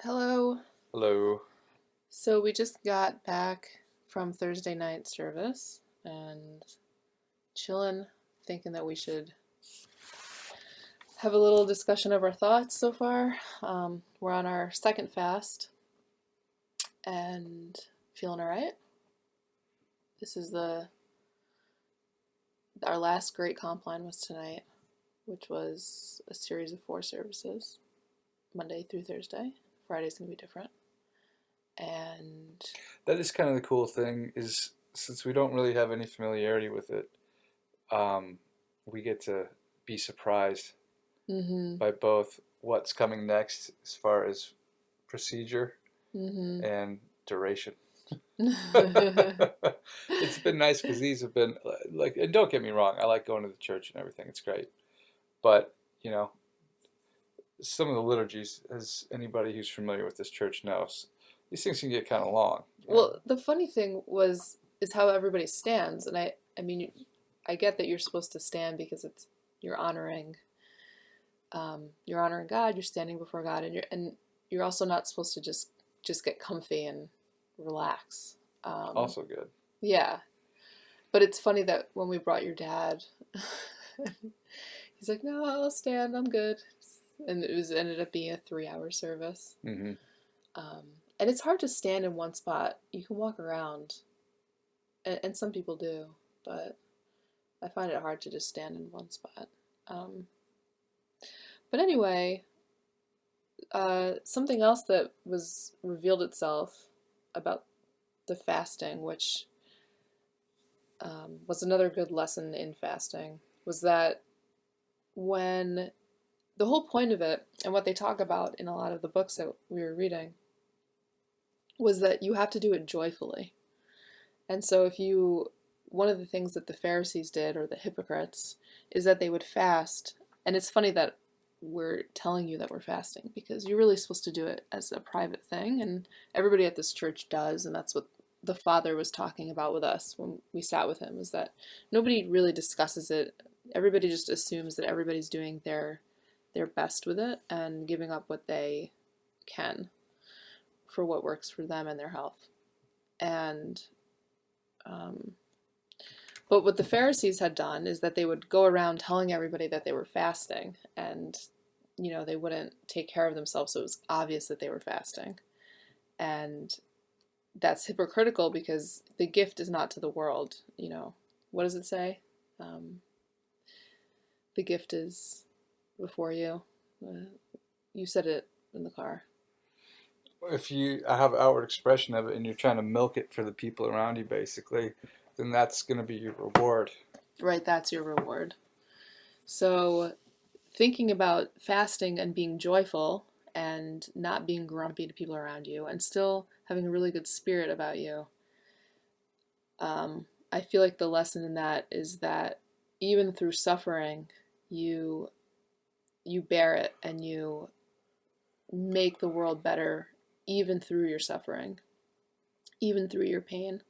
Hello. Hello. So we just got back from Thursday night service and chilling, thinking that we should have a little discussion of our thoughts so far. We're on our second fast and feeling all right. This is our last great compline was tonight, which was a series of 4 services, Monday through Thursday. Friday's gonna be different. And That is kind of the cool thing is since we don't really have any familiarity with it, um, we get to be surprised mm-hmm, by both what's coming next as far as procedure mm-hmm. and duration. It's been nice because these have been like, and don't get me wrong, I like going to the church and everything. It's great, but you know, some of the liturgies, as anybody who's familiar with this church knows, these things can get kind of long. Well, the funny thing is how everybody stands, and I mean, I get that you're supposed to stand because you're honoring, you're honoring God. You're standing before God, and you're also not supposed to just get comfy and relax. Um, Also good. yeah, but it's funny that when we brought your dad, he's like, "No, I'll stand. I'm good," and it ended up being a 3-hour service. Hmm. Um, and it's hard to stand in one spot. You can walk around, and some people do, but I find it hard to just stand in one spot. Um, but anyway, something else that was revealed itself about the fasting, which was another good lesson in fasting, was that when the whole point of it, and what they talk about in a lot of the books that we were reading, was that you have to do it joyfully. And so one of the things that the Pharisees did, or the hypocrites, is that they would fast. And it's funny that we're telling you that we're fasting because you're really supposed to do it as a private thing. And everybody at this church does. And that's what the father was talking about with us when we sat with him, is that nobody really discusses it. Everybody just assumes that everybody's doing their best with it and giving up what they can for what works for them and their health. And um, But what the Pharisees had done is that they would go around telling everybody that they were fasting, and they wouldn't take care of themselves, so it was obvious that they were fasting. And that's hypocritical because the gift is not to the world. What does it say? Um, the gift is before you. You said it in the car. If you have outward expression of it and you're trying to milk it for the people around you, basically, then that's going to be your reward. Right, that's your reward. So thinking about fasting and being joyful and not being grumpy to people around you and still having a really good spirit about you. I feel like the lesson in that is that even through suffering, you you bear it and you make the world better even through your suffering, even through your pain.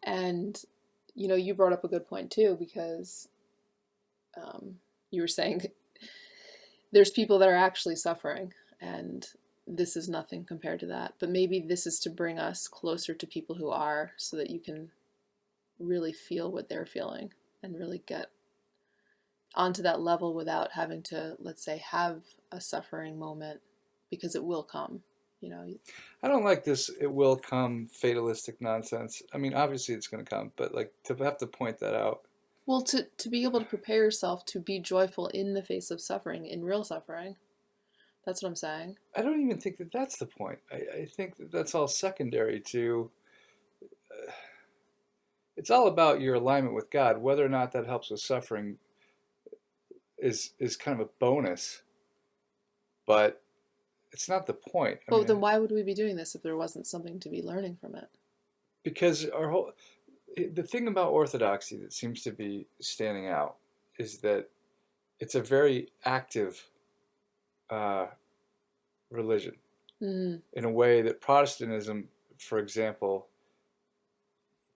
And you brought up a good point too, because you were saying there's people that are actually suffering, and this is nothing compared to that. But maybe this is to bring us closer to people who are, so that you can really feel what they're feeling and really get onto that level without having to, let's say, have a suffering moment, because it will come. You know. I don't like this "it will come" fatalistic nonsense. I mean, obviously it's going to come, but like to have to point that out. Well, to be able to prepare yourself to be joyful in the face of suffering, in real suffering. That's what I'm saying. I don't even think that that's the point. I think that that's all secondary to. It's all about your alignment with God. Whether or not that helps with suffering is kind of a bonus, but it's not the point. I But mean, then why would we be doing this if there wasn't something to be learning from it? because the thing about Orthodoxy that seems to be standing out is that it's a very active uh, religion Mm-hmm. in a way that Protestantism, for example,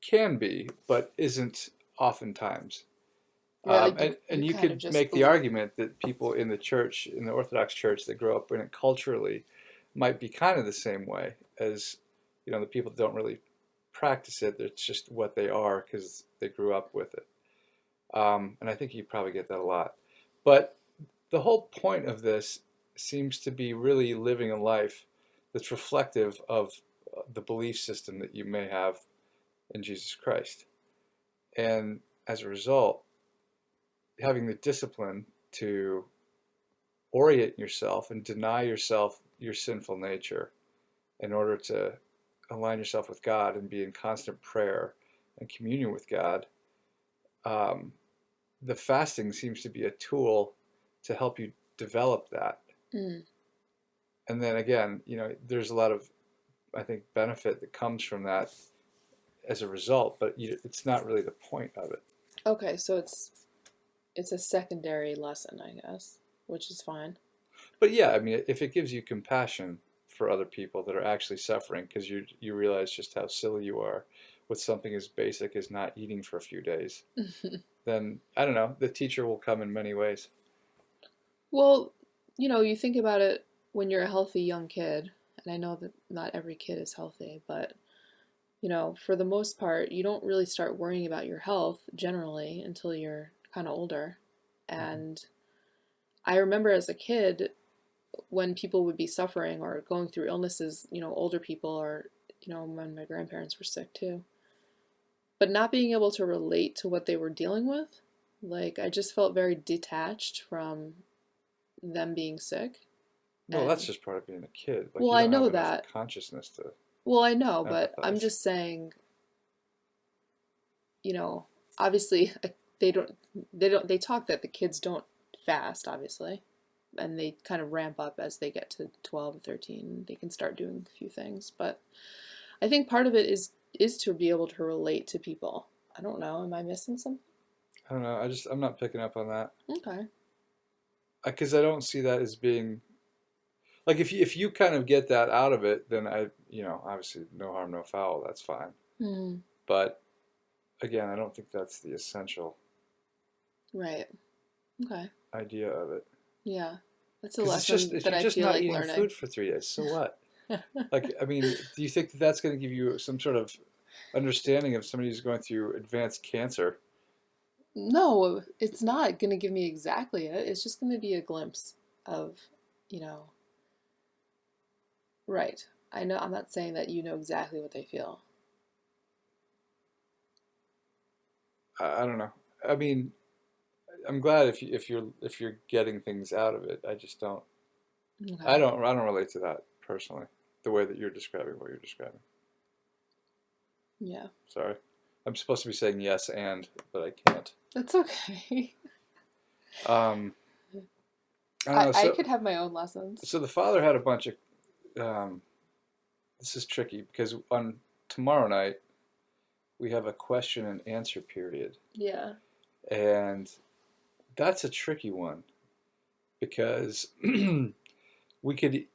can be, but isn't oftentimes. Yeah, like you And you kind of could just make the believe. argument that people in the church, in the Orthodox Church that grow up in it culturally, might be kind of the same way as, the people that don't really practice it. It's just what they are because they grew up with it. And I think you probably get that a lot. But the whole point of this seems to be really living a life that's reflective of the belief system that you may have in Jesus Christ. And as a result, having the discipline to orient yourself and deny yourself your sinful nature in order to align yourself with God and be in constant prayer and communion with God, the fasting seems to be a tool to help you develop that. Mm. And then again, there's a lot of, I think, benefit that comes from that as a result, but it's not really the point of it. Okay, so it's a secondary lesson, I guess, which is fine. But yeah, I mean, if it gives you compassion for other people that are actually suffering because you realize just how silly you are with something as basic as not eating for a few days, then I don't know, the teacher will come in many ways. Well, you think about it when you're a healthy young kid, and I know that not every kid is healthy, but for the most part, you don't really start worrying about your health generally until you're kind of older. And I remember as a kid, when people would be suffering or going through illnesses, older people, or, when my grandparents were sick too, but not being able to relate to what they were dealing with. Like, I just felt very detached from them being sick. Well, that's just part of being a kid. Like, Well, you I don't have know enough that. consciousness to Well, I know, but I'm empathize. just saying, obviously they talk that the kids don't fast, obviously, and they kind of ramp up as they get to 12 or 13. They can start doing a few things, but I think part of it is to be able to relate to people. I don't know, am I missing something? I don't know. I'm not picking up on that Okay. because I don't see that as being like if you kind of get that out of it, then obviously no harm, no foul. That's fine. Hmm. But again, I don't think that's the essential Right. Okay. idea of it. Yeah. That's a Because lesson that you're I just feel not like eating learning. food for 3 days. So what? Like, I mean, do you think that that's going to give you some sort of understanding of somebody who's going through advanced cancer? No, it's not going to give me exactly it. It's just going to be a glimpse of, you know, right. I know I'm not saying that you know exactly what they feel. I don't know. I mean, I'm glad if you're getting things out of it. I just don't. I Okay. don't. I don't relate to that personally. The way that you're describing what you're describing. Yeah. Sorry, I'm supposed to be saying yes but I can't. That's okay. Um, I don't know. I So could have my own lessons. so the father had a bunch of. Um, this is tricky because on tomorrow night we have a question and answer period, Yeah. and that's a tricky one because we could,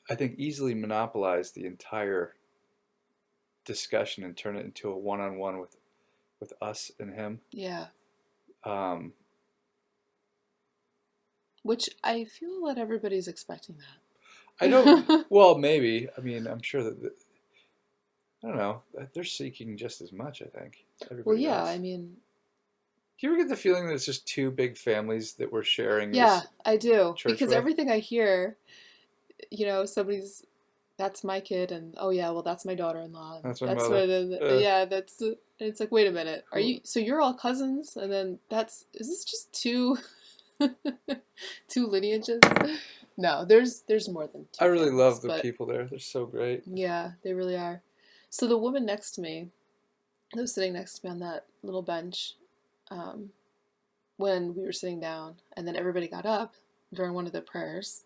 I think, easily monopolize the entire discussion and turn it into a one-on-one with us and him. Yeah. Um, Which I feel that everybody's expecting I don't. that. Well, maybe. I mean, I'm sure that I don't know. They're seeking just as much. I think Well, everybody yeah, I else. mean, Do you ever get the feeling that it's just two big families that we're sharing yeah, this I do. church Because with? everything I hear, somebody's that's my kid, and oh yeah, well that's my daughter-in-law, and That's my that's mother. what yeah, that's and it's like, wait a minute, are Who? you so you're all cousins, and then is this just two two lineages? No, there's more than I two really families, love the but people there. They're so great. yeah, they really are. So the woman next to me, that was sitting next to me on that little bench, um, when we were sitting down, and then everybody got up during one of the prayers,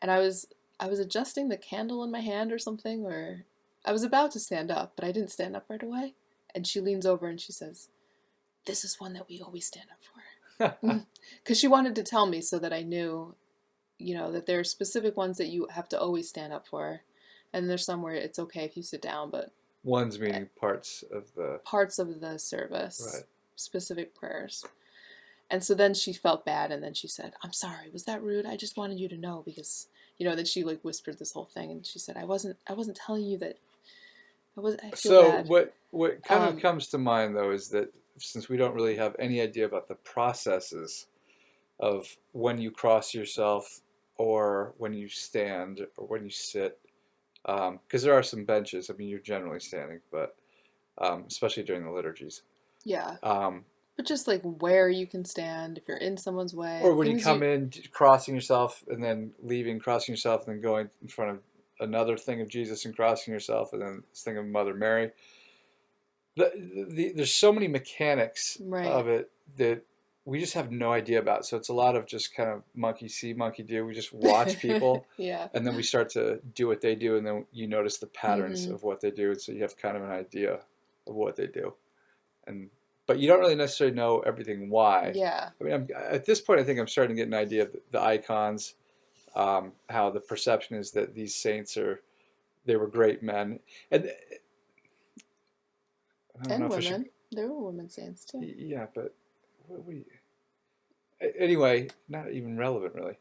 and I was adjusting the candle in my hand or something, or I was about to stand up, but I didn't stand up right away. And she leans over and she says, "This is one that we always stand up for," because she wanted to tell me so that I knew, that there are specific ones that you have to always stand up for, and there's some where it's okay if you sit down, but One's meaning parts of the parts of the service, right. specific prayers. And so then she felt bad, and then she said, "I'm sorry, was that rude? I just wanted you to know because Then she like whispered this whole thing, and she said, I wasn't telling you that. I feel So bad. what kind of Um, comes to mind though is that since we don't really have any idea about the processes of when you cross yourself or when you stand or when you sit, because there are some benches. I mean, you're generally standing, but especially during the liturgies. yeah, Um, but just like where you can stand if you're in someone's way, or when you things come you. in, crossing yourself and then leaving, crossing yourself and then going in front of another thing of Jesus and crossing yourself and then this thing of Mother Mary. There's so many mechanics Right. of it that we just have no idea about. So it's a lot of just kind of monkey see, monkey do. We just watch people, Yeah. and then we start to do what they do, and then you notice the patterns Mm-hmm. of what they do, and so you have kind of an idea of what they do, and but you don't really necessarily know everything why. Yeah. I mean, at this point, I think I'm starting to get an idea of the icons, how the perception is that these saints they were great men, and I don't know And if I should. women. There were women saints too. Yeah, but what do you? Anyway, not even relevant really.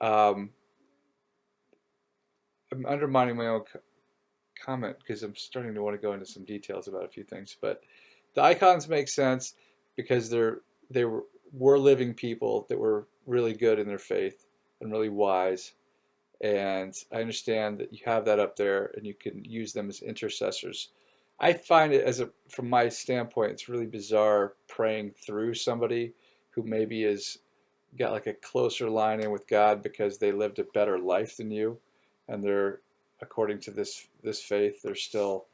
Um, I'm undermining my own comment because I'm starting to want to go into some details about a few things. But the icons make sense because they were living people that were really good in their faith and really wise. And I understand that you have that up there and you can use them as intercessors. I find it from my standpoint, it's really bizarre praying through somebody who maybe is got like a closer line in with God because they lived a better life than you, and they're according to this faith, they're still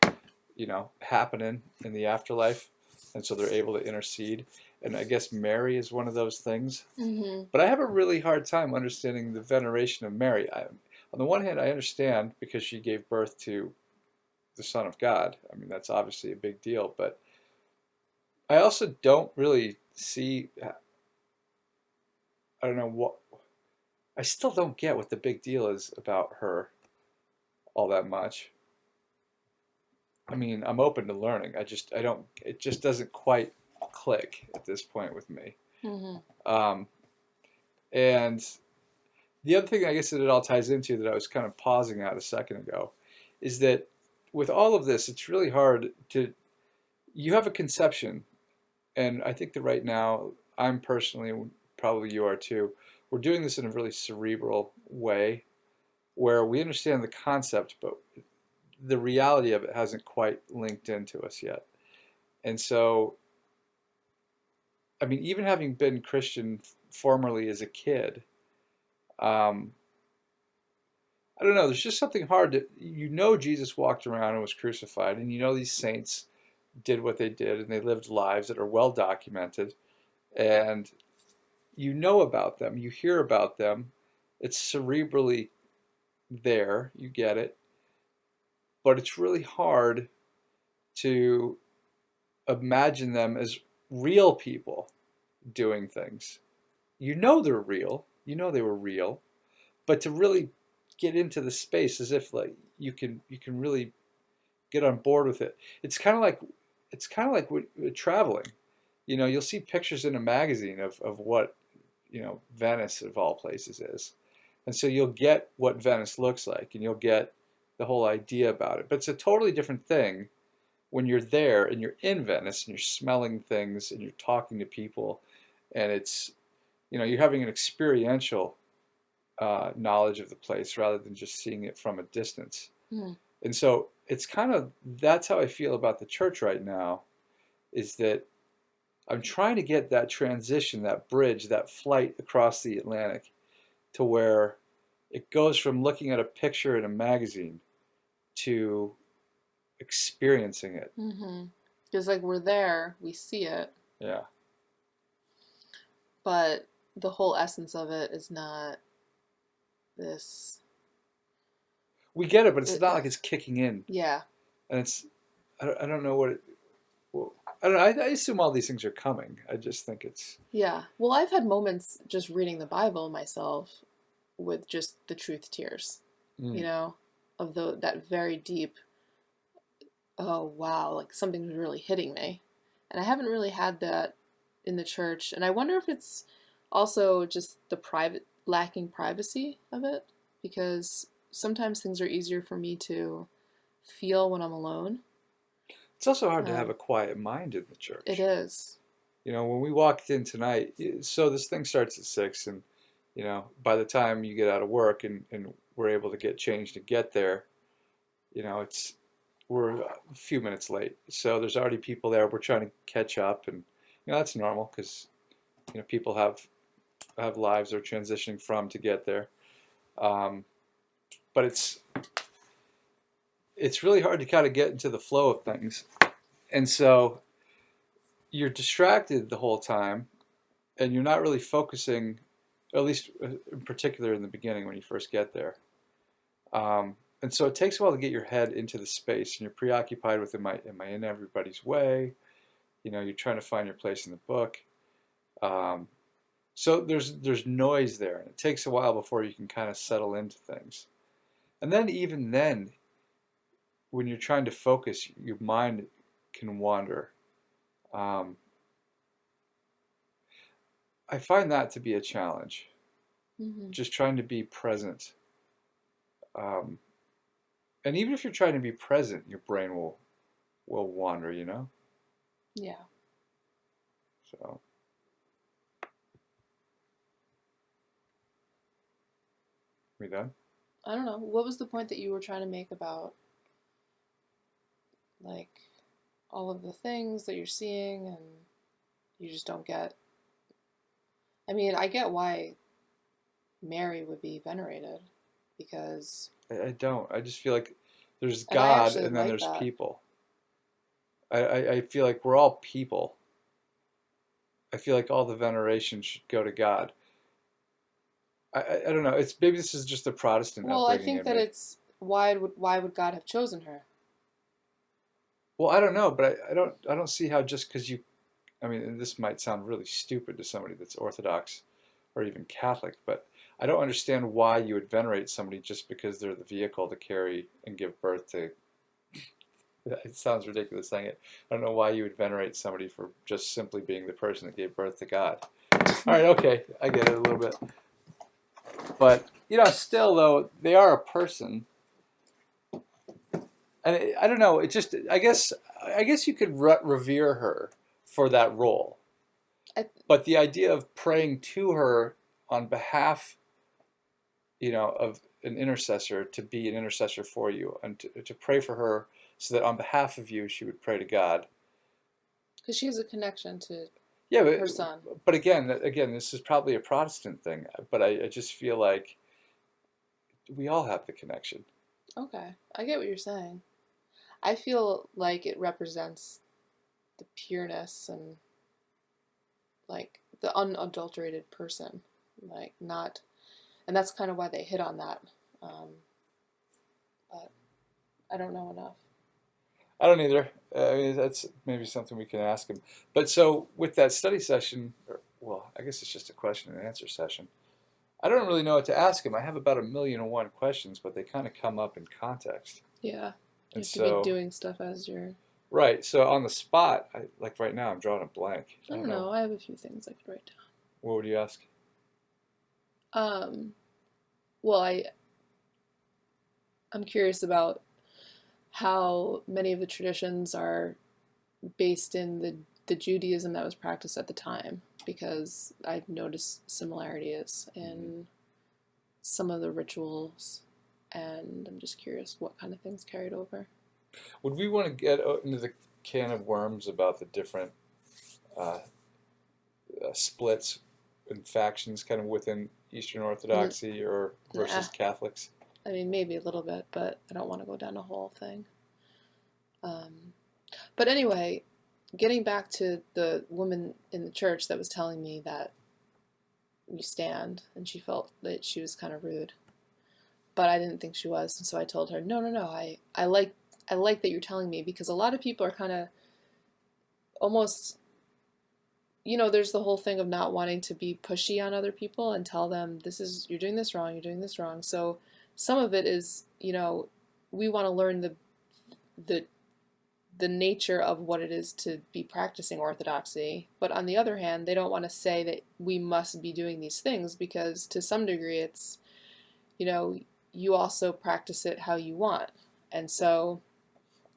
happening in the afterlife, and so they're able to intercede. And I guess Mary is one of those things. Mm-hmm. But I have a really hard time understanding the veneration of Mary. On the one hand, I understand because she gave birth to the Son of God. I mean, that's obviously a big deal. But I also don't really see. I don't know what. I still don't get what the big deal is about her all that much. I mean, I'm open to learning. I don't. It just doesn't quite click at this point with me. Mm-hmm. Um, and the other thing I guess that it all ties into that I was kind of pausing at a second ago is that with all of this, it's really hard to. You have a conception, and I think that right now, I'm personally, probably you are too, we're doing this in a really cerebral way where we understand the concept, but the reality of it hasn't quite linked into us yet. And so, I mean, even having been Christian formerly as a kid, um, I don't know. There's just something hard to, Jesus walked around and was crucified, and these saints did what they did, and they lived lives that are well documented, and you know about them, you hear about them. It's cerebrally there, you get it, but it's really hard to imagine them as real people doing things. They're real, they were real, but to really get into the space as if like you can really get on board with it. It's kind of like with traveling. You'll see pictures in a magazine of what Venice of all places is, and so you'll get what Venice looks like, and you'll get the whole idea about it. But it's a totally different thing when you're there and you're in Venice and you're smelling things and you're talking to people, and it's you're having an experiential knowledge of the place rather than just seeing it from a distance. Mm-hmm. And so that's how I feel about the church right now, is that I'm trying to get that transition, that bridge, that flight across the Atlantic to where it goes from looking at a picture in a magazine to experiencing it. Mm-hmm. Because like we're there, we see it, Yeah. but the whole essence of it is not this. We get it, but it's It, not like it's kicking in. yeah. And I don't know what it, well, I don't know. I assume all these things are coming. I just think it's, Yeah. Well, I've had moments just reading the Bible myself with just the truth tears, you mm, know, of that very deep, oh wow, like something's really hitting me. And I haven't really had that in the church. And I wonder if it's also just the lacking privacy of it. because sometimes things are easier for me to feel when I'm alone. It's also hard to have Um, a quiet mind in the it church. is. When we walked in tonight, so this thing starts at 6, and by the time you get out of work and we're able to get changed to get there, it's we're a few minutes late. So there's already people there. We're trying to catch up, and that's normal because people have lives they're transitioning from to get there. Um, but it's really hard to kind of get into the flow of things, and so you're distracted the whole time, and you're not really focusing, at least in particular in the beginning when you first get there. And so it takes a while to get your head into the space, and you're preoccupied with am I in everybody's way? You're trying to find your place in the book. Um, so there's noise there, and it takes a while before you can kind of settle into things. And then even then, when you're trying to focus, your mind can wander. Um, I find that to be a challenge. Hmm. Just trying to be present. Um, and even if you're trying to be present, your brain will wander. Yeah. So we done? I don't know. What was the point that you were trying to make about like all of the things that you're seeing and you just don't get? I mean, I get why Mary would be venerated because, I don't. I just feel like there's and I God actually and then like there's that. people. I feel like we're all people. I feel like all the veneration should go to God. I don't know. It's maybe this is just the Protestant Well, I upbringing think in that me. it's why would God have chosen her? Well, I don't know, but I don't see how just because you. I mean, and this might sound really stupid to somebody that's Orthodox or even Catholic, but I don't understand why you would venerate somebody just because they're the vehicle to carry and give birth to. It sounds ridiculous saying it. I don't know why you would venerate somebody for just simply being the person that gave birth to God. All right, okay, I get it a little bit. But, still, though, they are a person. And I don't know, it just, I guess you could revere her for that role. I, But the idea of praying to her on behalf, of an intercessor to be an intercessor for you and to pray for her so that on behalf of you she would pray to God. because she has a connection to Yeah, her son. but again, this is probably a Protestant thing, but I just feel like we all have the connection. Okay, I get what you're saying. I feel like it represents the pureness and like the unadulterated person, like not, and that's kind of why they hit on that. Um, but I don't know enough. I don't either. I mean, that's maybe something we can ask him. But so with that study session, well, I guess it's just a question and answer session. I don't really know what to ask him. I have about 1,000,001 questions, but they kind of come up in context. Yeah, you And have to be so, doing stuff as you're. right. So on the spot, like right now, I'm drawing a blank. I I don't don't know. know. I have a few things I could write What would you ask? down. Well, I'm curious about how many of the traditions are based in the Judaism that was practiced at the time, because I've noticed similarities Mhm. in some of the rituals, and I'm just curious what kind of things carried over. Would we want to get into the can of worms about the different uh, splits and factions kind of within Eastern N- Orthodoxy or Nah, versus Catholics? I mean maybe a little bit, but I don't want to go down a whole thing. Um, but anyway, getting back to the woman in the church that was telling me that you stand, and she felt that she was kind of rude, but I didn't think she was, and so I told her, no, no, no, I like that you're telling me, because a lot of people are kind of almost, there's the whole thing of not wanting to be pushy on other people and tell them you're doing this wrong, you're doing this wrong. So some of it is, we want to learn the the nature of what it is to be practicing orthodoxy, but on the other hand, they don't want to say that we must be doing these things, because to some degree you know, you also practice it how you want. And so,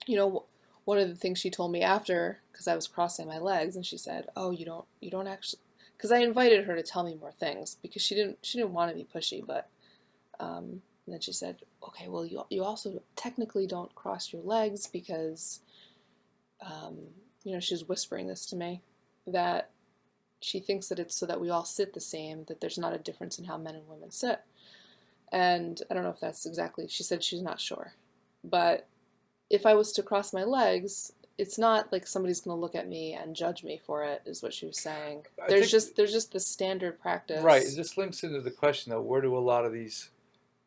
you know, one of the things she told me after, because I was crossing my legs, and she said, "Oh, you don't actually," because I invited her to tell me more things because she didn't want to be pushy, but and then she said, "Okay, well, you also technically don't cross your legs because, um, you know, she was whispering this to me, that she thinks that it's so that we all sit the same, that there's not a difference in how men and women sit." And I don't know if that's exactly, she said she's not sure. But if I was to cross my legs, it's not like somebody's going to look at me and judge me for it, is what she was saying. I think There's just the standard right. practice. This links into the question though: where do a lot of these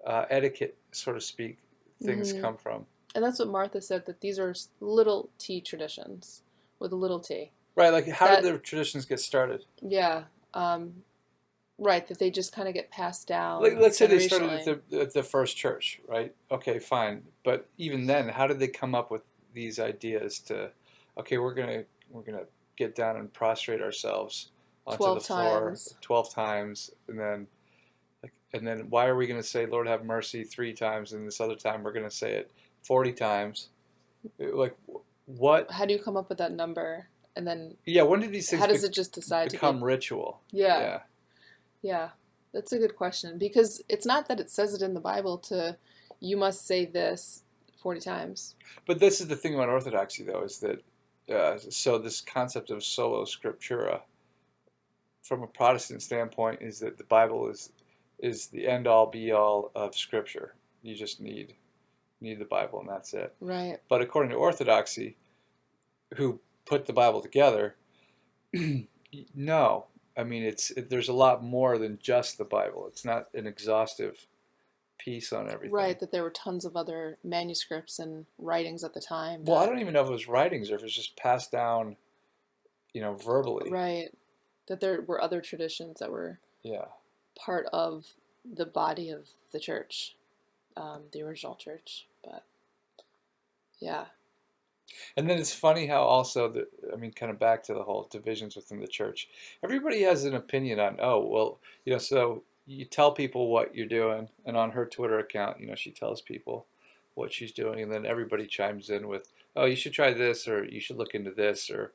etiquette, so to speak, things Hmm. come from? And that's what Martha said, that these are little t traditions with a little t. Right. Like, how did That, the traditions get started? yeah, right, that they just kind of get passed Like, down let's say they started generationally. at the first church, right? Okay, fine. But even then, how did they come up with these ideas to, okay, we're gonna get down and prostrate ourselves onto the 12 floor times. 12 times, and then why are we gonna say Lord have mercy 3 times, and this other time we're gonna say it 40 times? Like, what? How do you come up with that number? And then Yeah, when did these how things does it just decide to be? become ritual? Yeah, Yeah. yeah. That's a good question because it's not that it says it in the Bible to, you must say this 40 times. But this is the thing about Orthodoxy, though, is that so this concept of solo scriptura, from a Protestant standpoint, is that the Bible is the end all be all of Scripture. You just need the Bible, and that's it. Right. But according to Orthodoxy, who put the Bible together, no. I mean, there's a lot more than just the Bible. It's not an exhaustive piece on everything. Right, that there were tons of other manuscripts and writings at the time Well, I that, don't even know if it was writings or if it's just passed down, verbally. right, that there were other traditions that were Yeah. part of the body of the church, the original church. But yeah, And then it's funny how also I mean, kind of back to the whole divisions within the church. Everybody has an opinion on, oh, well, so you tell people what you're doing, and on her Twitter account, she tells people what she's doing, and then everybody chimes in with, oh, you should try this, or you should look into this, or,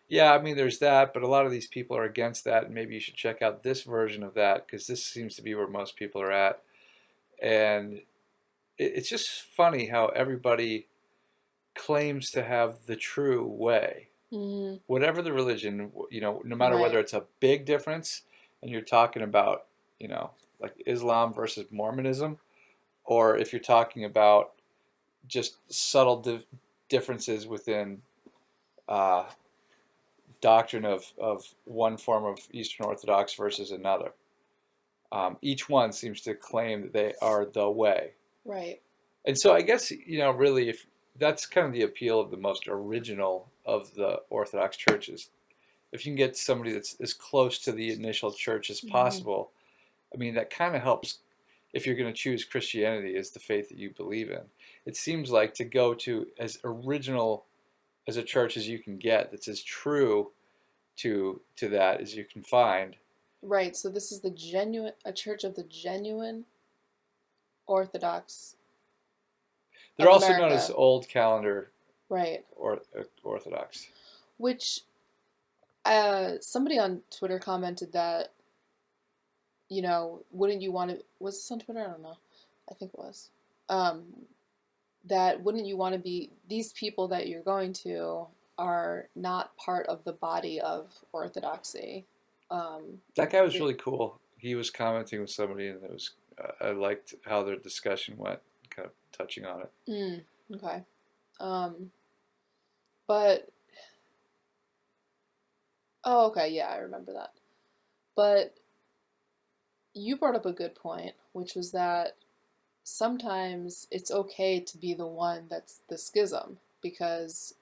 yeah, I mean, there's that, but a lot of these people are against that, and maybe you should check out this version of that, because this seems to be where most people are at. And it's just funny how everybody claims to have the true way. mm-hmm. Whatever the religion, no matter whether Right, it's a big difference and you're talking about, like Islam versus Mormonism, or if you're talking about just subtle differences within uh, doctrine of one form of Eastern Orthodox versus another. Each one seems to claim that they are the way. right. And so I guess, really, if that's kind of the appeal of the most original of the Orthodox churches. If you can get somebody that's as close to the initial church as Mm-hmm. possible, I mean, that kind of helps if you're going to choose Christianity as the faith that you believe in. It seems like to go to as original as a church as you can get, that's as true to that as you can find. Right, so this is a church of the genuine Orthodox They're of also known as America. Old Calendar Right. Orthodox. Which somebody on Twitter commented that, wouldn't you want to, was this on Twitter? I don't know. I think it was. Um, that wouldn't you want to be, these people that you're going to are not part of the body of Orthodoxy. Um, That guy was they, really cool. He was commenting with somebody, and it was I liked how their discussion went, kind of touching on it. okay. Um, but, oh, okay, yeah, I remember that. But you brought up a good point, which was that sometimes it's okay to be the one that's the schism, because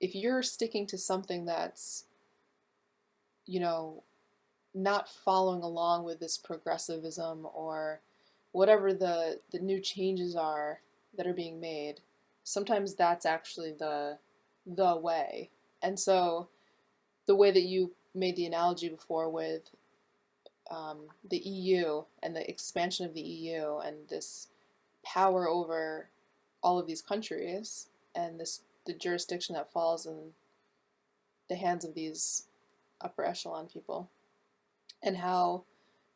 if you're sticking to something that's, you know, not following along with this progressivism or whatever the new changes are that are being made, sometimes that's actually the way. And so the way that you made the analogy before with the EU and the expansion of the EU and this power over all of these countries and the jurisdiction that falls in the hands of these upper echelon people, and how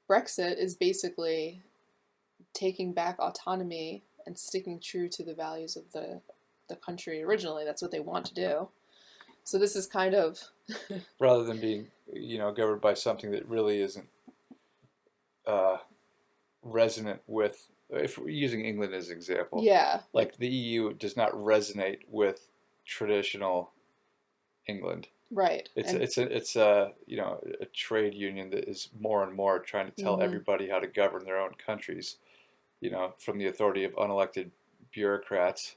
Brexit is basically taking back autonomy and sticking true to the values of the country originally. That's what they want to do. So this is kind of Rather than being, governed by something that really isn't uh, resonant with, if we're using England as an example, yeah, like the EU does not resonate with traditional England. right. It's a a trade union that is more and more trying to tell Mm-hmm. everybody how to govern their own countries, from the authority of unelected bureaucrats,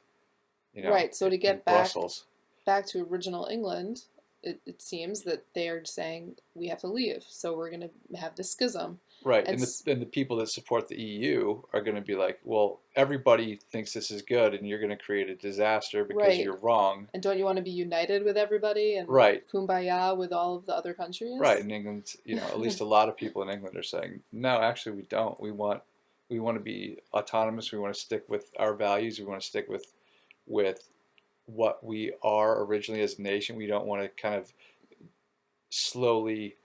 Right. So to in get Brussels. back to original England, it seems that they are saying we have to leave. So we're going to have this schism. Right, And and the people that support the EU are going to be like, well, everybody thinks this is good, and you're going to create a disaster because right. you're wrong. And don't you want to be united with everybody and Right, kumbaya with all of the other right. countries? In England, at least a lot of people in England are saying, no, actually, we don't. We want to be autonomous. We want to stick with our values. We want to stick with what we are originally as a nation. We don't want to kind of slowly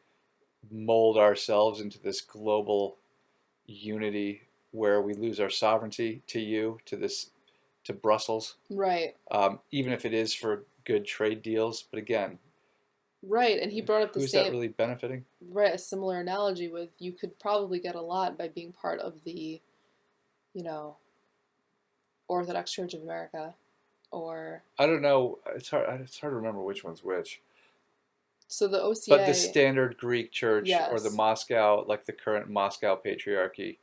mold ourselves into this global unity where we lose our sovereignty to Brussels, Right. even if it is for good trade deals. But again, Right. And he brought up the who's that same, really benefiting? right, a similar analogy with you could probably get a lot by being part of the, you know, Orthodox Church of America or I don't know. It's hard to remember which one's which. so the But the OCA, standard Greek church or the yes. Moscow, like the current Moscow Patriarchy,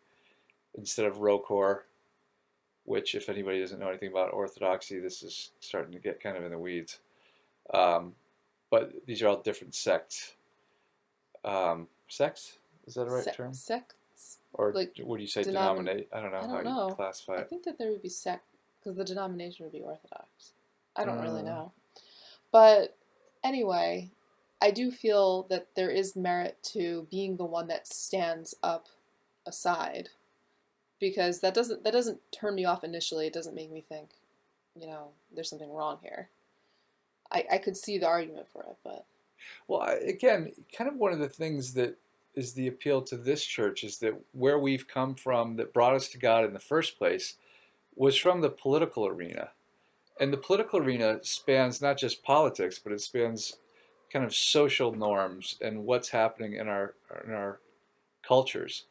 instead of Rokor, which, if anybody doesn't know anything about Orthodoxy, this is starting to get kind of in the weeds. Um, but these are all different sects. Sects? Is that the right term? Sects, Or like would you say denomin denominate? I don't know I how don't you know. classify I it. think that there would be sect because the denomination would be Orthodox. I don't really Uh, know. But anyway, I do feel that there is merit to being the one that stands up aside because that doesn't turn me off initially. It doesn't make me think, there's something wrong here. I could see the argument for it, but well, again, kind of one of the things that is the appeal to this church is that where we've come from that brought us to God in the first place was from the political arena. And the political arena spans not just politics, but it spans kind of social norms and what's happening in our cultures.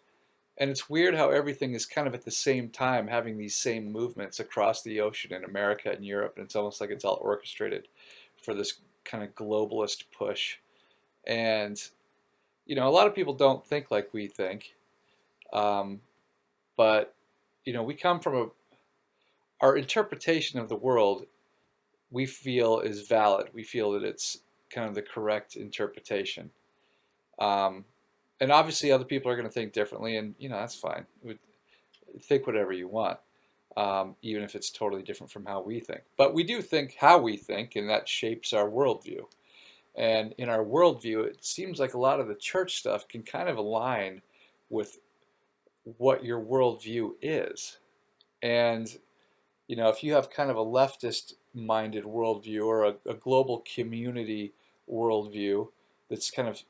And it's weird how everything is kind of at the same time having these same movements across the ocean in America and Europe, and it's almost like it's all orchestrated for this kind of globalist push. And a lot of people don't think like we think, um, but we come from our interpretation of the world we feel is valid. We feel that it's kind of the correct interpretation. Um, and obviously, other people are going to think differently, and that's fine. Think whatever you want, even if it's totally different from how we think. But we do think how we think, and that shapes our worldview. And in our worldview, it seems like a lot of the church stuff can kind of align with what your worldview is. And if you have kind of a leftist minded worldview or a global community worldview that's kind of,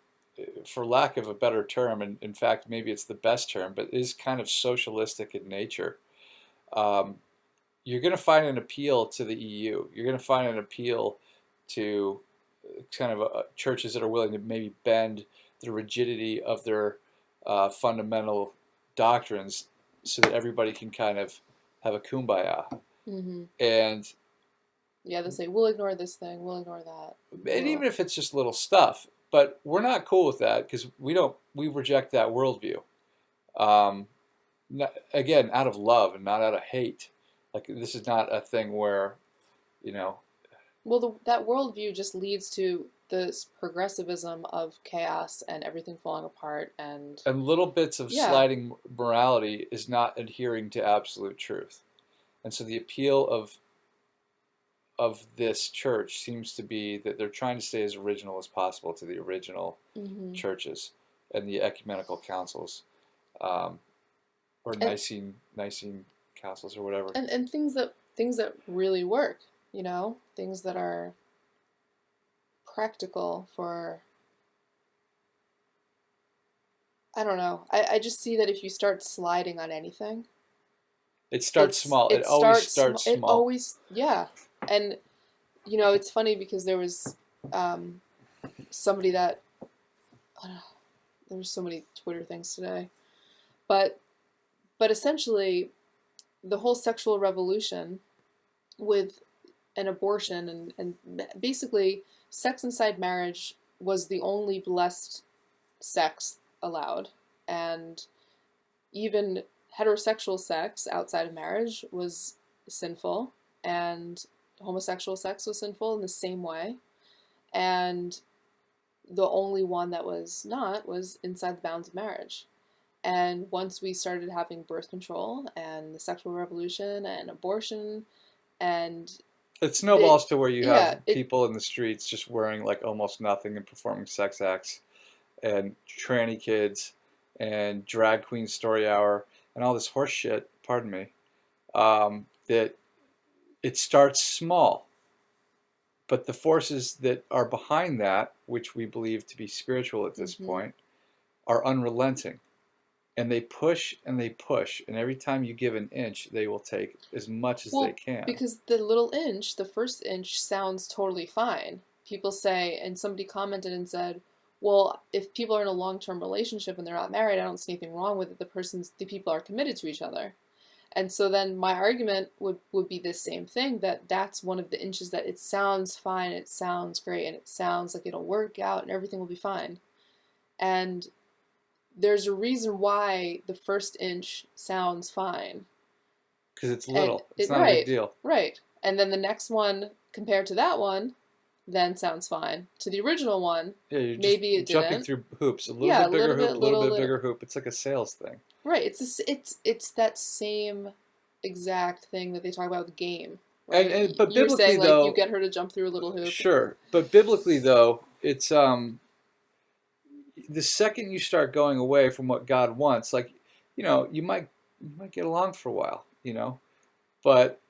for lack of a better term, and in fact, maybe it's the best term, but is kind of socialistic in nature, um, you're going to find an appeal to the EU. You're going to find an appeal to kind of churches that are willing to maybe bend the rigidity of their fundamental doctrines so that everybody can kind of have a kumbaya. mm-hmm. And Yeah, they say we'll ignore this thing, we'll ignore that. even if it's just little stuff, but we're not cool with that because we reject that worldview. Um, Again, out of love and not out of hate. Like this is not a thing where, you know, Well, that worldview just leads to this progressivism of chaos and everything falling apart, and and little bits of yeah, sliding morality is not adhering to absolute truth. And so the appeal of this church seems to be that they're trying to stay as original as possible to the original mm-hmm. churches. and the ecumenical councils, um, or and Nicene councils or whatever. and things that really work, things that are practical for, I don't know. I just see that if you start sliding on anything, It starts small. It it always starts starts it small. always, yeah. And it's funny because there was um somebody that, there's so many Twitter things today, but essentially the whole sexual revolution with an abortion, and basically sex inside marriage was the only blessed sex allowed, and even heterosexual sex outside of marriage was sinful, and homosexual sex was sinful in the same way, and the only one that was not was inside the bounds of marriage. And once we started having birth control and the sexual revolution and abortion, and It snowballs to where you yeah, have people in the streets just wearing like almost nothing and performing sex acts, and tranny kids, and drag queen story hour, and all this horse shit. Pardon me. That it starts small, but the forces that are behind that, which we believe to be spiritual at this mm-hmm. point, are unrelenting. And they push and they push, and every time you give an inch, they will take as much as they Well, can. because the little inch, the first inch, sounds totally fine. People say, and somebody commented and said, well, if people are in a long-term relationship and they're not married, I don't see anything wrong with it. The people are committed to each other. And so then my argument would be the same thing, that that's one of the inches, that it sounds fine, it sounds great, and it sounds like it'll work out and everything will be fine. And there's a reason why the first inch sounds fine. Because it's And little. It's it, not a big right, deal. right. And then the next one compared to that one then sounds fine. To the original one, Yeah, you're just maybe it jumping didn't. through hoops. A little Yeah, a bit bigger little hoop, bit, a little bit little. bigger hoop. It's like a sales thing. Right. It's that same exact thing that they talk about with the game. And, Right. but You were biblically saying like you though, get her to jump through a little hoop. sure. But biblically though, it's the second you start going away from what God wants, like, you might get along for a while, but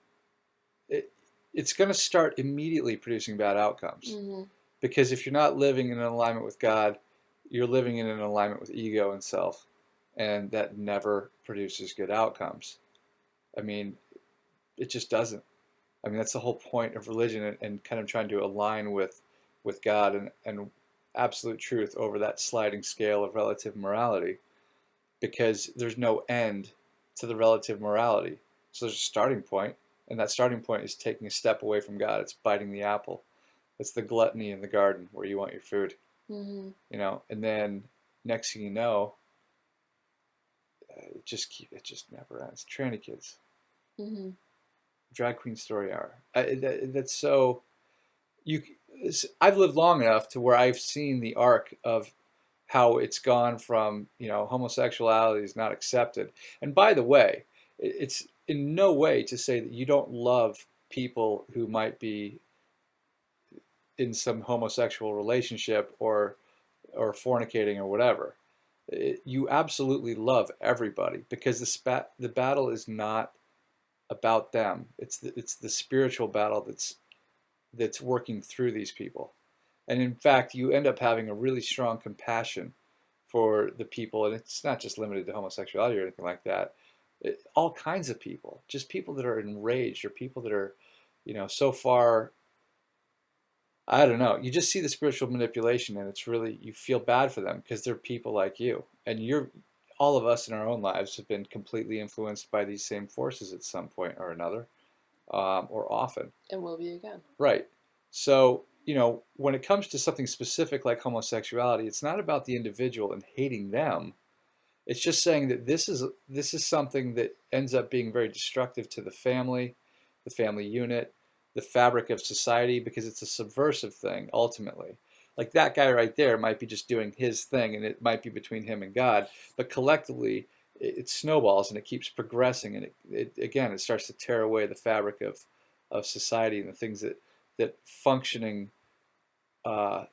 it, it's going to start immediately producing bad outcomes. Mm-hmm. Because if you're not living in an alignment with God, you're living in an alignment with ego and self, and that never produces good outcomes. I mean, it just doesn't. I mean, that's the whole point of religion, and kind of trying to align with God and absolute truth over that sliding scale of relative morality, because there's no end to the relative morality. So there's a starting point, and that starting point is taking a step away from God. It's biting the apple. It's the gluttony in the garden where you want your food, Mm-hmm. and then next thing you know, it just never ends. Tranny kids, Mm-hmm. drag queen story hour. That's so you. I've lived long enough to where I've seen the arc of how it's gone from homosexuality is not accepted. And by the way, it's in no way to say that you don't love people who might be in some homosexual relationship or fornicating or whatever. You absolutely love everybody, because the battle is not about them. It's the spiritual battle that's working through these people. And in fact, you end up having a really strong compassion for the people, and it's not just limited to homosexuality or anything like that. All kinds of people, just people that are enraged, or people that are, so far, I don't know. You just see the spiritual manipulation, and it's really, you feel bad for them because they're people like you, and all of us in our own lives have been completely influenced by these same forces at some point or another, or often. And will be again. Right. So, when it comes to something specific like homosexuality, it's not about the individual and hating them. It's just saying that this is something that ends up being very destructive to the family unit, the fabric of society, because it's a subversive thing ultimately. Like that guy right there might be just doing his thing, and it might be between him and God, but collectively it snowballs and it keeps progressing, and it starts to tear away the fabric of society and the things that functioning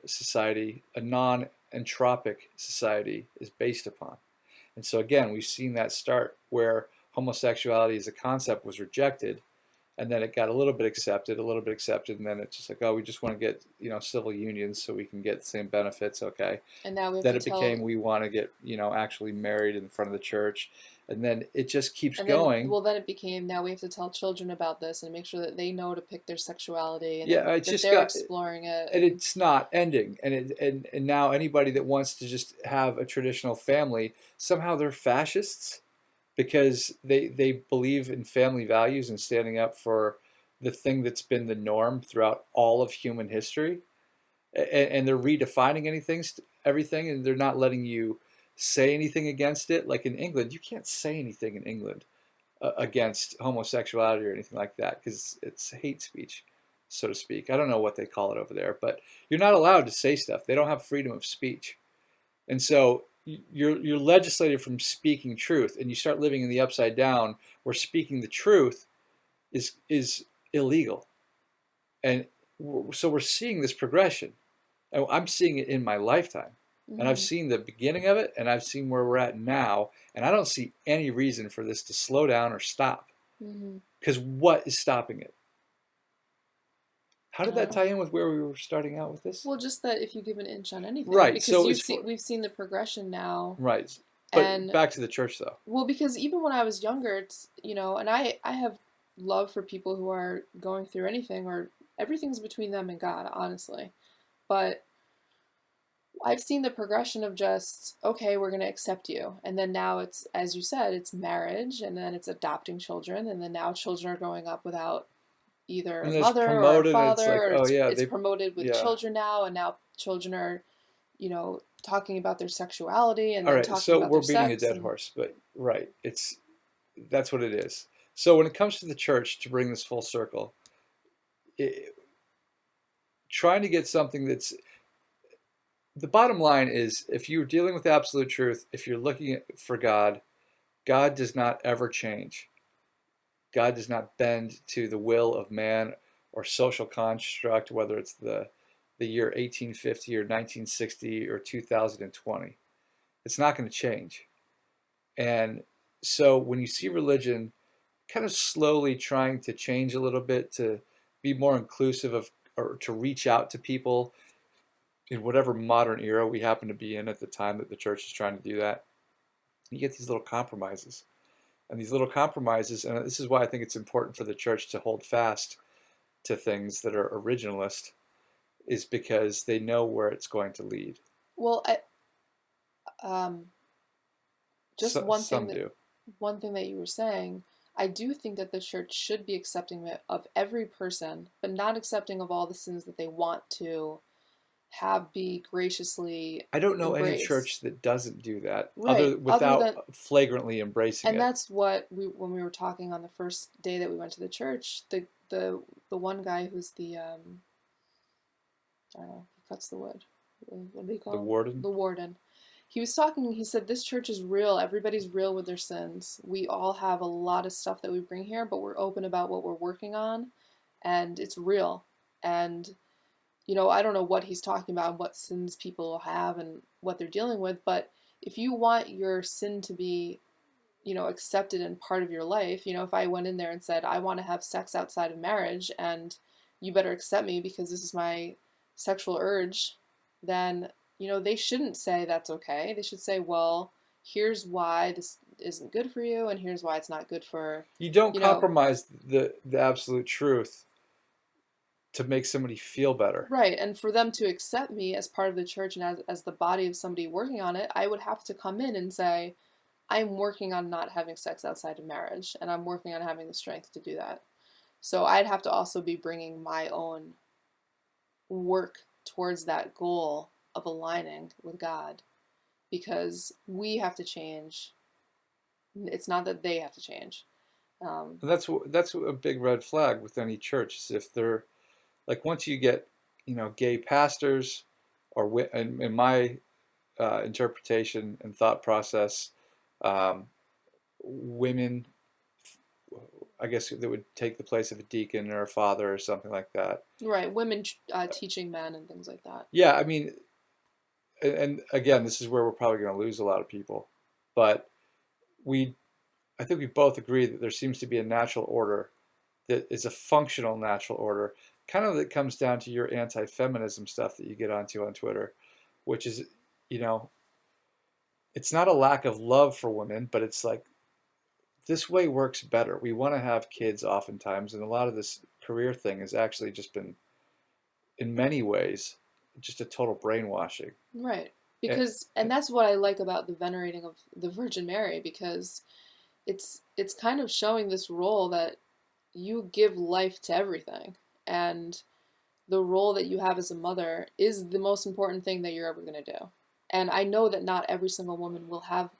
society, a non entropic society is based upon. And so again, we've seen that start where homosexuality as a concept was rejected, and then it got a little bit accepted, and then it's just like, oh, we just want to get, civil unions so we can get the same benefits, okay. And now we have Then to it became tell, we want to get, actually married in front of the church, and then it just keeps and then, going. well, then it became, now we have to tell children about this and make sure that they know to pick their sexuality and Yeah, it's that just they're got, exploring it. and it's not ending, and now anybody that wants to just have a traditional family, somehow they're fascists because they believe in family values and standing up for the thing that's been the norm throughout all of human history, and they're redefining everything, and they're not letting you say anything against it. Like in England, you can't say anything in England against homosexuality or anything like that because it's hate speech, so to speak. I don't know what they call it over there, but you're not allowed to say stuff. They don't have freedom of speech. And so you're legislated from speaking truth, and you start living in the upside down where speaking the truth is illegal. And so we're seeing this progression. And I'm seeing it in my lifetime. And I've Mm-hmm. seen the beginning of it, and I've seen where we're at now, and I don't see any reason for this to slow down or stop. Mm-hmm. Because what is stopping it? How I did don't that know. tie in with where we were starting out with this? Well, just that if you give an inch on anything, Right. because So it's we've seen the progression now, right. But and back to the church, though. well, because even when I was younger, it's, and I have love for people who are going through anything, or everything's between them and God, honestly. But I've seen the progression of just, okay, we're going to accept you. And then now it's, as you said, it's marriage, and then it's adopting children, and then now children are growing up without either a And it's mother or a promoted, and it's father, like, or oh yeah, it's promoted with yeah. children now, and now children are, talking about their sexuality and All then right. talking So about we're their beating a sex, dead and horse, but right, that's what it is. So when it comes to the church, to bring this full circle, it, trying to get something that's the bottom line is, if you're dealing with absolute truth, if you're looking for God, God does not ever change. God does not bend to the will of man or social construct, whether it's the year 1850 or 1960 or 2020. It's not going to change. And so when you see religion kind of slowly trying to change a little bit to be more inclusive of, or to reach out to people in whatever modern era we happen to be in at the time that the church is trying to do that, you get these little compromises. And these little compromises, and this is why I think it's important for the church to hold fast to things that are originalist, is because they know where it's going to lead. well, um, just So, some do. one thing that you were saying, I do think that the church should be accepting of every person, but not accepting of all the sins that they want to have be graciously I don't know any embraced. church that doesn't do that, Right. Other without than, flagrantly embracing and it. that's what we, when we were talking on the first day that we went to the church, the one guy who's the I don't know, he cuts the wood. What do they The call him? warden. The warden. He was talking, he said, this church is real. Everybody's real with their sins. We all have a lot of stuff that we bring here, but we're open about what we're working on, and it's real. And, I don't know what he's talking about, what sins people have and what they're dealing with, but if you want your sin to be, accepted and part of your life, if I went in there and said, I want to have sex outside of marriage, and you better accept me because this is my sexual urge, then, they shouldn't say that's okay. They should say, well, here's why this isn't good for you, and here's why it's not good for, You don't you know, compromise the absolute truth to make somebody feel better. right. And for them to accept me as part of the church and as the body of somebody working on it, I would have to come in and say, I'm working on not having sex outside of marriage, and I'm working on having the strength to do that. So I'd have to also be bringing my own work towards that goal of aligning with God, because we have to change. It's not that they have to change. And that's a big red flag with any church, is if they're like, once you get, gay pastors, or in my interpretation and thought process, um, women, I guess, that would take the place of a deacon or a father or something like that. Right, women teaching men and things like that. Yeah, I mean, and again, this is where we're probably going to lose a lot of people, but we, I think we both agree that there seems to be a natural order that is a functional natural order, kind of that comes down to your anti-feminism stuff that you get onto on Twitter, which is, you know, it's not a lack of love for women, but it's like this way works better. We want to have kids oftentimes, and a lot of this career thing has actually just been, in many ways, just a total brainwashing. Right. And, And that's what I like about the venerating of the Virgin Mary, because it's kind of showing this role that you give life to everything, and the role that you have as a mother is the most important thing that you're ever going to do. And I know that not every single woman will have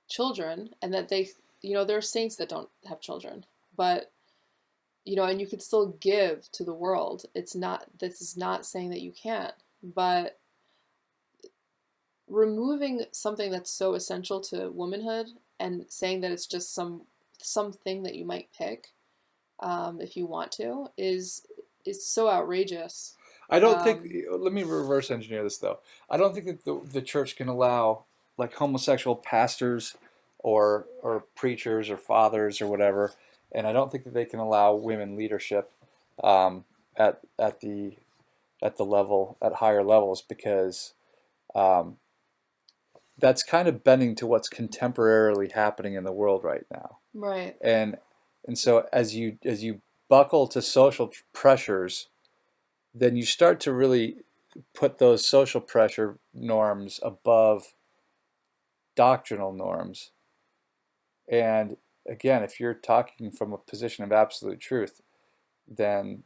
children, and that they, there are saints that don't have children, but and you could still give to the world. This is not saying that you can't, but removing something that's so essential to womanhood and saying that it's just something that you might pick, if you want to, is so outrageous. I don't think. Um, Let me reverse engineer this though. I don't think that the church can allow like homosexual pastors or preachers or fathers or whatever, and I don't think that they can allow women leadership um, at the level at higher levels because um, that's kind of bending to what's contemporarily happening in the world right now. right. And and so as you buckle to social pressures, then you start to really put those social pressure norms above doctrinal norms. And again, if you're talking from a position of absolute truth, then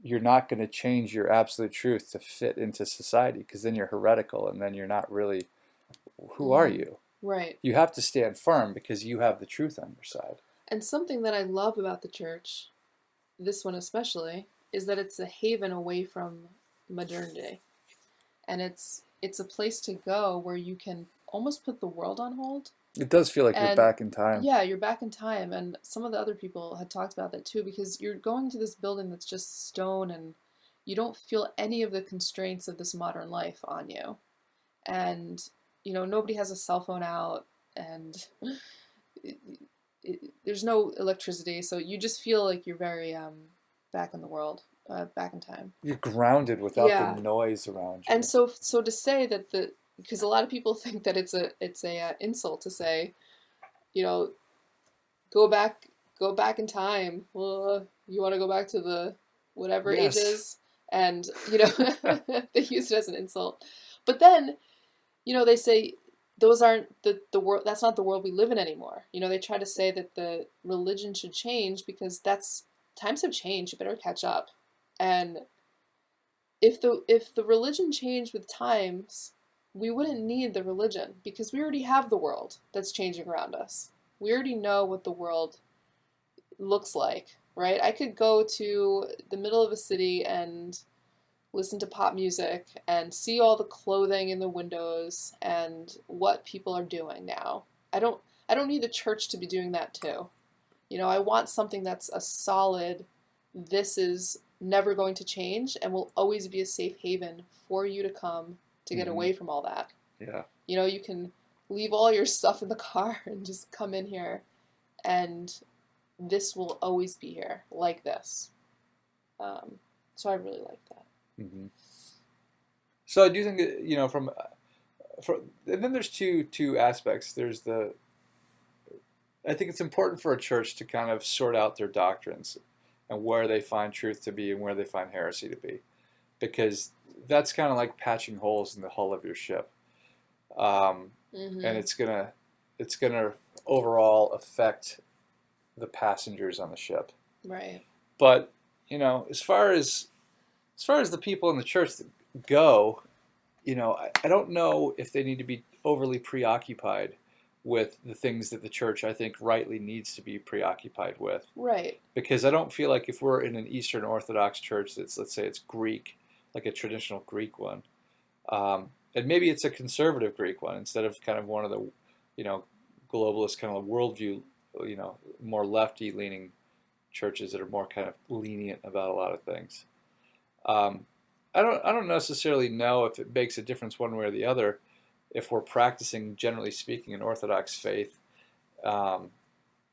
you're not going to change your absolute truth to fit into society because then you're heretical and then you're not really, who are Hmm. you? Right. You have to stand firm because you have the truth on your side. And something that I love about the church, this one especially, is that it's a haven away from modernity. And it's a place to go where you can almost put the world on hold. It does feel like you're And back in time. yeah, you're back in time. And some of the other people had talked about that too, because you're going to this building that's just stone, and you don't feel any of the constraints of this modern life on you. And nobody has a cell phone out, and it, there's no electricity, so you just feel like you're very back in the world, back in time. You're grounded without the Yeah. noise around And you. so to say that because a lot of people think that it's a insult to say, you know, go back go back in time. Well, you want to go back to the whatever Yes. ages, and they use it as an insult. But then they say those aren't the world. That's not the world we live in anymore. They try to say that the religion should change because that's times have changed. You better catch up. And if the religion changed with times, we wouldn't need the religion because we already have the world that's changing around us. We already know what the world looks like, right? I could go to the middle of a city and listen to pop music and see all the clothing in the windows and what people are doing now. I don't need the church to be doing that too. I want something that's a solid, this is never going to change and will always be a safe haven for you to come to get Hmm. away from all that. Yeah. You can leave all your stuff in the car and just come in here, and this will always be here like this. Um, so I really like that. Hmm. So I do think that, and then there's two aspects. There's I think it's important for a church to kind of sort out their doctrines and where they find truth to be and where they find heresy to be, because that's kind of like patching holes in the hull of your ship, um, and Mm-hmm. it's gonna overall affect the passengers on the ship. Right. But as far as the people in the church that go, I don't know if they need to be overly preoccupied with the things that the church, I think, rightly needs to be preoccupied with. Right. Because I don't feel like if we're in an Eastern Orthodox church that's, let's say, it's Greek, like a traditional Greek one, and maybe it's a conservative Greek one instead of kind of one of the, you know, globalist kind of worldview, more lefty leaning churches that are more kind of lenient about a lot of things. Um, I don't necessarily know if it makes a difference one way or the other if we're practicing, generally speaking, an Orthodox faith um,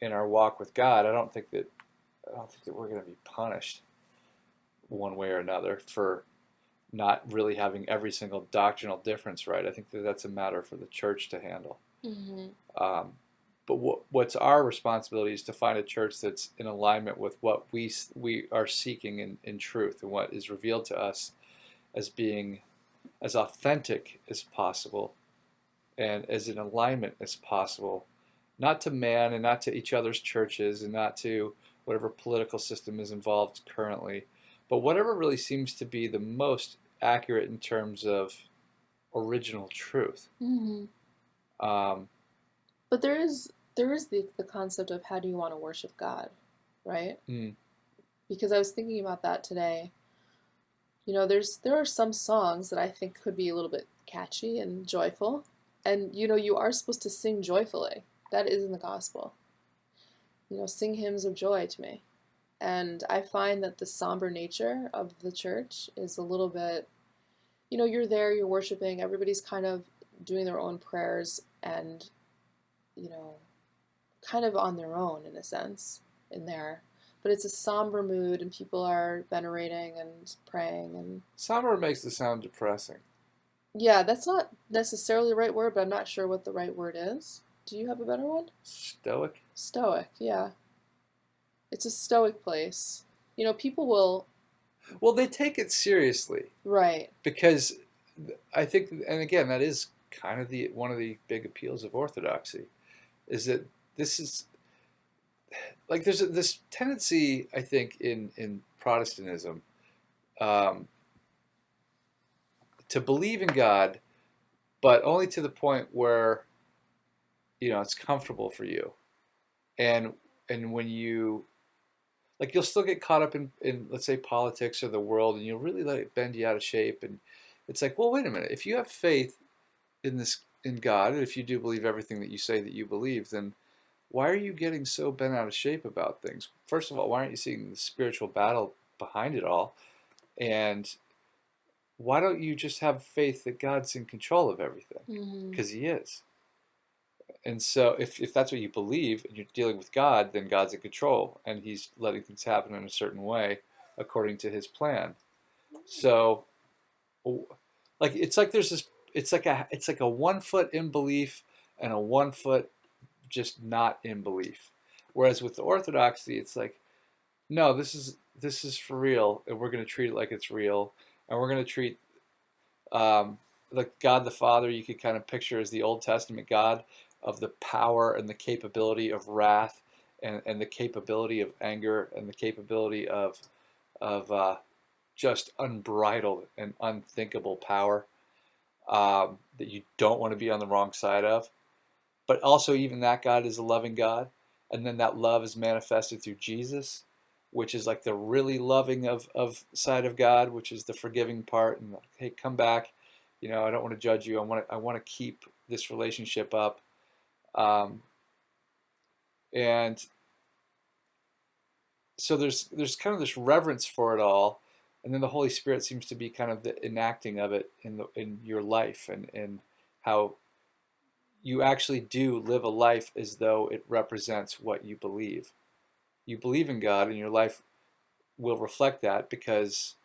in our walk with God. I don't think that we're going to be punished one way or another for not really having every single doctrinal difference right. I think that that's a matter for the church to handle. Hmm. Um, but what's our responsibility is to find a church that's in alignment with what we are seeking in truth and what is revealed to us as being as authentic as possible and as in alignment as possible, not to man and not to each other's churches and not to whatever political system is involved currently, but whatever really seems to be the most accurate in terms of original truth. Hmm. Um, But there is the concept of how do you want to worship God, right? mm, Because I was thinking about that today. There are some songs that I think could be a little bit catchy and joyful, and you are supposed to sing joyfully. That is in the gospel. Sing hymns of joy to me. And I find that the somber nature of the church is a little bit, you're there, you're worshiping, everybody's kind of doing their own prayers and, you know, kind of on their own in a sense in there. But it's a somber mood and people are venerating and praying and somber makes it sound depressing. yeah, that's not necessarily the right word, but I'm not sure what the right word is. Do you have a better one? Stoic? Stoic, yeah. It's a stoic place. People will. Well, they take it seriously Right. because I think, and again, that is kind of the one of the big appeals of Orthodoxy, is that this is like there's this tendency I think in Protestantism um, to believe in God, but only to the point where it's comfortable for you, and when you like you'll still get caught up in let's say politics or the world, and you'll really let it bend you out of shape, and it's like, well, wait a minute, if you have faith in God, and if you do believe everything that you say that you believe, then why are you getting so bent out of shape about things? First of all, why aren't you seeing the spiritual battle behind it all? And why don't you just have faith that God's in control of everything? Hmm. Because He is. And so if that's what you believe and you're dealing with God, then God's in control and He's letting things happen in a certain way according to His plan. So like it's like there's this it's like a 1 foot in belief and a 1 foot just not in belief. Whereas with the Orthodoxy, it's like, no, this is for real, and we're going to treat it like it's real, and we're going to treat like God the Father. You could kind of picture as the Old Testament God of the power and the capability of wrath, and the capability of anger, and the capability of just unbridled and unthinkable power that you don't want to be on the wrong side of. But also, even that God is a loving God, and then that love is manifested through Jesus, which is like the really loving of side of God, which is the forgiving part. And like, hey, come back. I don't want to judge you. I want to keep this relationship up. Um, and so there's kind of this reverence for it all, and then the Holy Spirit seems to be kind of the enacting of it in your life, and how you actually do live a life as though it represents what you believe. You believe in God, and your life will reflect that because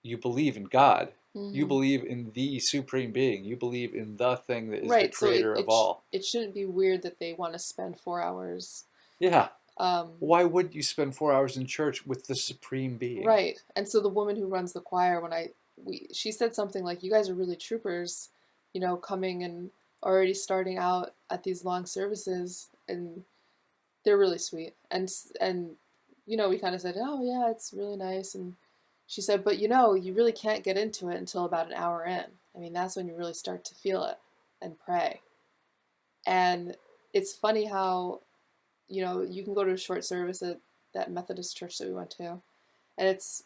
you believe in God. You Hmm. believe in the supreme being. You believe in the thing that is the Right. So it creator of it sh- all. it shouldn't be weird that they want to spend 4 hours. Yeah. Um, Why would you spend 4 hours in church with the supreme being? right. And so the woman who runs the choir, she said something like, "You guys are really troopers, coming and already starting out at these long services, and they're really sweet." And we kind of said, "Oh yeah, it's really nice." And she said, "But you really can't get into it until about an hour in. I mean, that's when you really start to feel it and pray." And it's funny how you can go to a short service at that Methodist church that we went to, and it's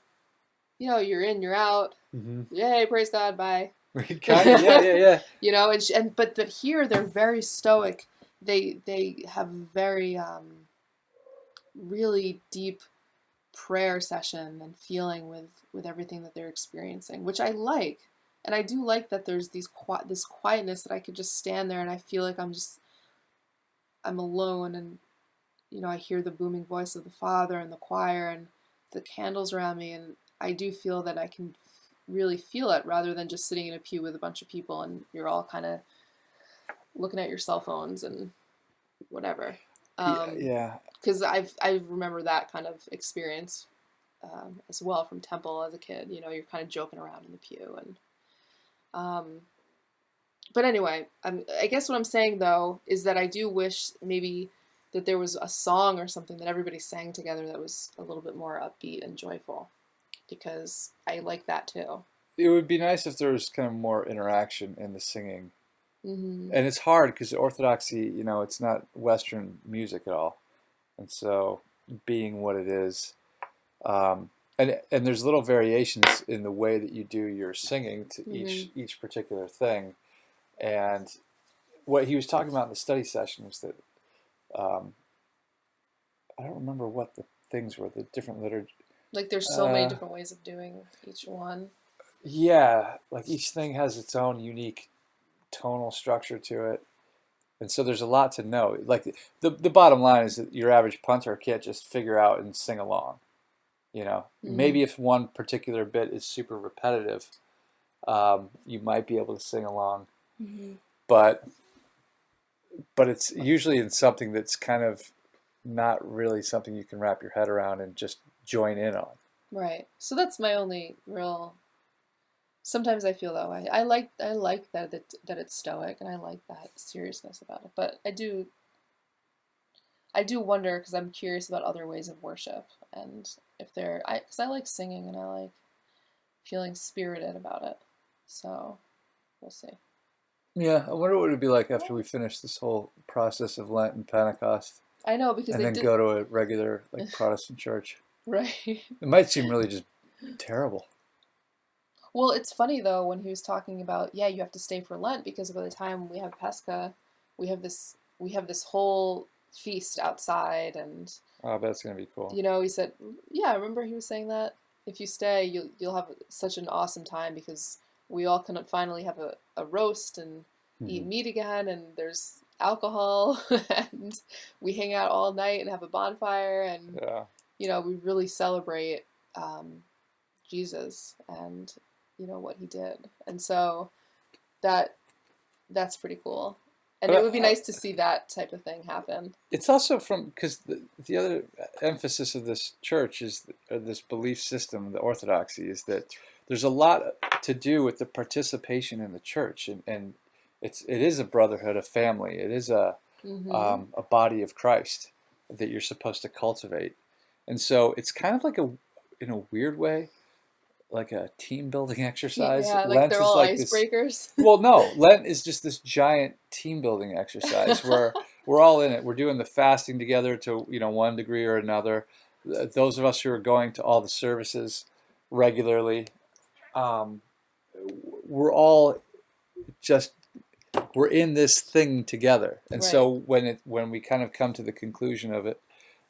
you're in, you're out, Mm-hmm. yay, praise God, bye. Kind of, yeah, yeah, yeah. But here they're very stoic. They have very really deep prayer session and feeling with everything that they're experiencing, which I like. And I do like that there's this quietness that I could just stand there and I feel like I'm alone, and I hear the booming voice of the Father and the choir and the candles around me, and I do feel that I can really feel it rather than just sitting in a pew with a bunch of people and you're all kind of looking at your cell phones and whatever. Yeah. Because I remember that kind of experience as well from temple as a kid. You're kind of joking around in the pew, and but anyway, I guess what I'm saying though is that I do wish maybe that there was a song or something that everybody sang together that was a little bit more upbeat and joyful, because I like that too. It would be nice if there was kind of more interaction in the singing. Mm-hmm. And it's hard because Orthodoxy, it's not Western music at all. And so being what it is, and there's little variations in the way that you do your singing to Mm-hmm. each particular thing. And what he was talking about in the study session was that um, I don't remember what the things were, the different liturgy. Like there's so many different ways of doing each one. Yeah, like each thing has its own unique tonal structure to it. And so there's a lot to know. Like the bottom line is that your average punter can't just figure out and sing along. Mm-hmm. Maybe if one particular bit is super repetitive, you might be able to sing along. Mm-hmm. But it's usually in something that's kind of not really something you can wrap your head around and just join in on. Right. So that's my only real. Sometimes I feel that way. I like that it's stoic, and I like that seriousness about it. But I do wonder, because I'm curious about other ways of worship, and if they're because I like singing and I like feeling spirited about it. So we'll see. Yeah, I wonder what it would be like after we finish this whole process of Lent and Pentecost, I know, because and they then did. go to a regular like Protestant church. Right. It might seem really just terrible. Well, it's funny though when he was talking about, yeah, you have to stay for Lent because by the time we have Pescha, we have this whole feast outside, and Oh, that's gonna be cool. he said, yeah, I remember he was saying that if you stay, you'll have such an awesome time because we all can finally have a roast and eat Mm-hmm. meat again, and there's alcohol, and we hang out all night and have a bonfire, and Yeah. we really celebrate um, Jesus and what he did, and so that that's pretty cool, and it would But be nice to see that type of thing happen. it's also from because the other emphasis of this church is this belief system, the Orthodoxy, is that there's a lot to do with the participation in the church, and it is a brotherhood, a family. It is Mm-hmm. a body of Christ that you're supposed to cultivate, and so it's kind of like in a weird way, like a team building exercise. Yeah, like Lent they're is all like this. icebreakers. Well, no, Lent is just this giant team building exercise where we're all in it. We're doing the fasting together to, one degree or another. Those of us who are going to all the services regularly, um, we're all just we're in this thing together. And so Right. when we kind of come to the conclusion of it,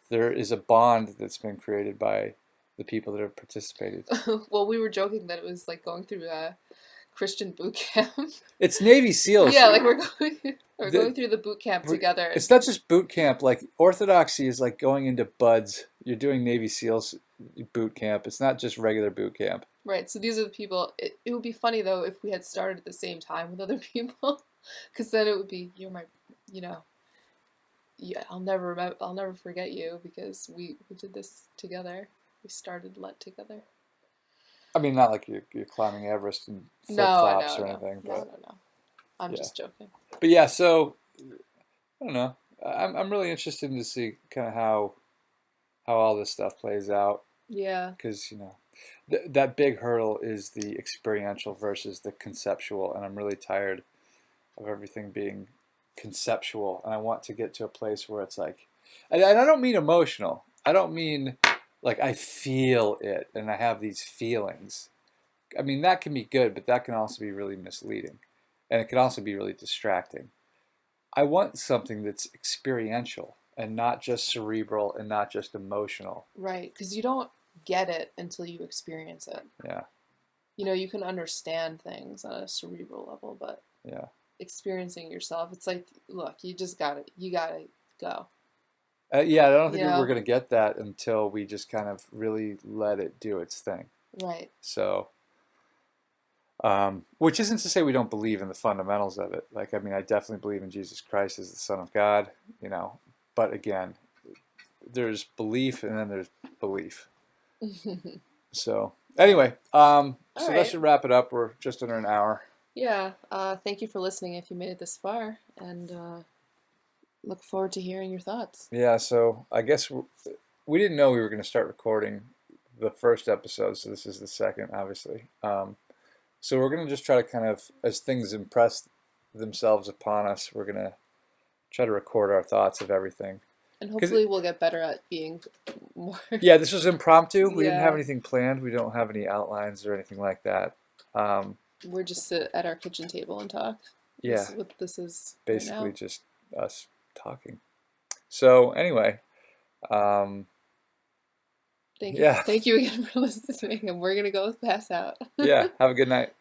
there is a bond that's been created by the people that have participated. Well, we were joking that it was like going through a Christian boot camp. It's Navy SEALs. Yeah, like we're going The, through the boot camp together. it's not just boot camp. Like Orthodoxy is like going into buds. You're doing Navy SEALs boot camp. It's not just regular boot camp. Right. So these are the people. It would be funny though if we had started at the same time with other people, because then it would be you know, yeah, I'll never forget you because we did this together. We started Lent together. I mean, not like you're climbing Everest in flip No, flops no, or no, anything, no, but no, no. I'm yeah. just joking. But yeah, so I don't know. I'm really interested to see kind of how all this stuff plays out Yeah. because that big hurdle is the experiential versus the conceptual, and I'm really tired of everything being conceptual, and I want to get to a place where it's like, and I don't mean emotional. I don't mean like I feel it and I have these feelings. I mean that can be good, but that can also be really misleading, and it can also be really distracting. I want something that's experiential, and not just cerebral and not just emotional. Right, because you don't get it until you experience it. Yeah, You know, you can understand things on a cerebral level, but yeah. experiencing yourself, it's like, look, you just got it. You got to go. Yeah, I don't You think we're know? going to get that until we just kind of really let it do its thing. Right. So, which isn't to say we don't believe in the fundamentals of it. Like, I mean, I definitely believe in Jesus Christ as the Son of God, you know. But again, there's belief and then there's belief. So, anyway, All so that right. should wrap it up. We're just under an hour. Yeah. Thank you for listening if you made it this far, and look forward to hearing your thoughts. Yeah, so I guess we didn't know we were going to start recording the first episode, so this is the second, obviously. So we're going to just try to kind of, as things impress themselves upon us, we're going to try to record our thoughts of everything. And Because, hopefully we'll get better at being more. yeah, this was impromptu. We didn't have Yeah. anything planned. We don't have any outlines or anything like that. We're just sit at our kitchen table and talk. This Yeah, is what this is right basically now. just us talking. So anyway, Thank you. yeah, Thank you again for listening, and we're gonna go pass out. yeah. Have a good night.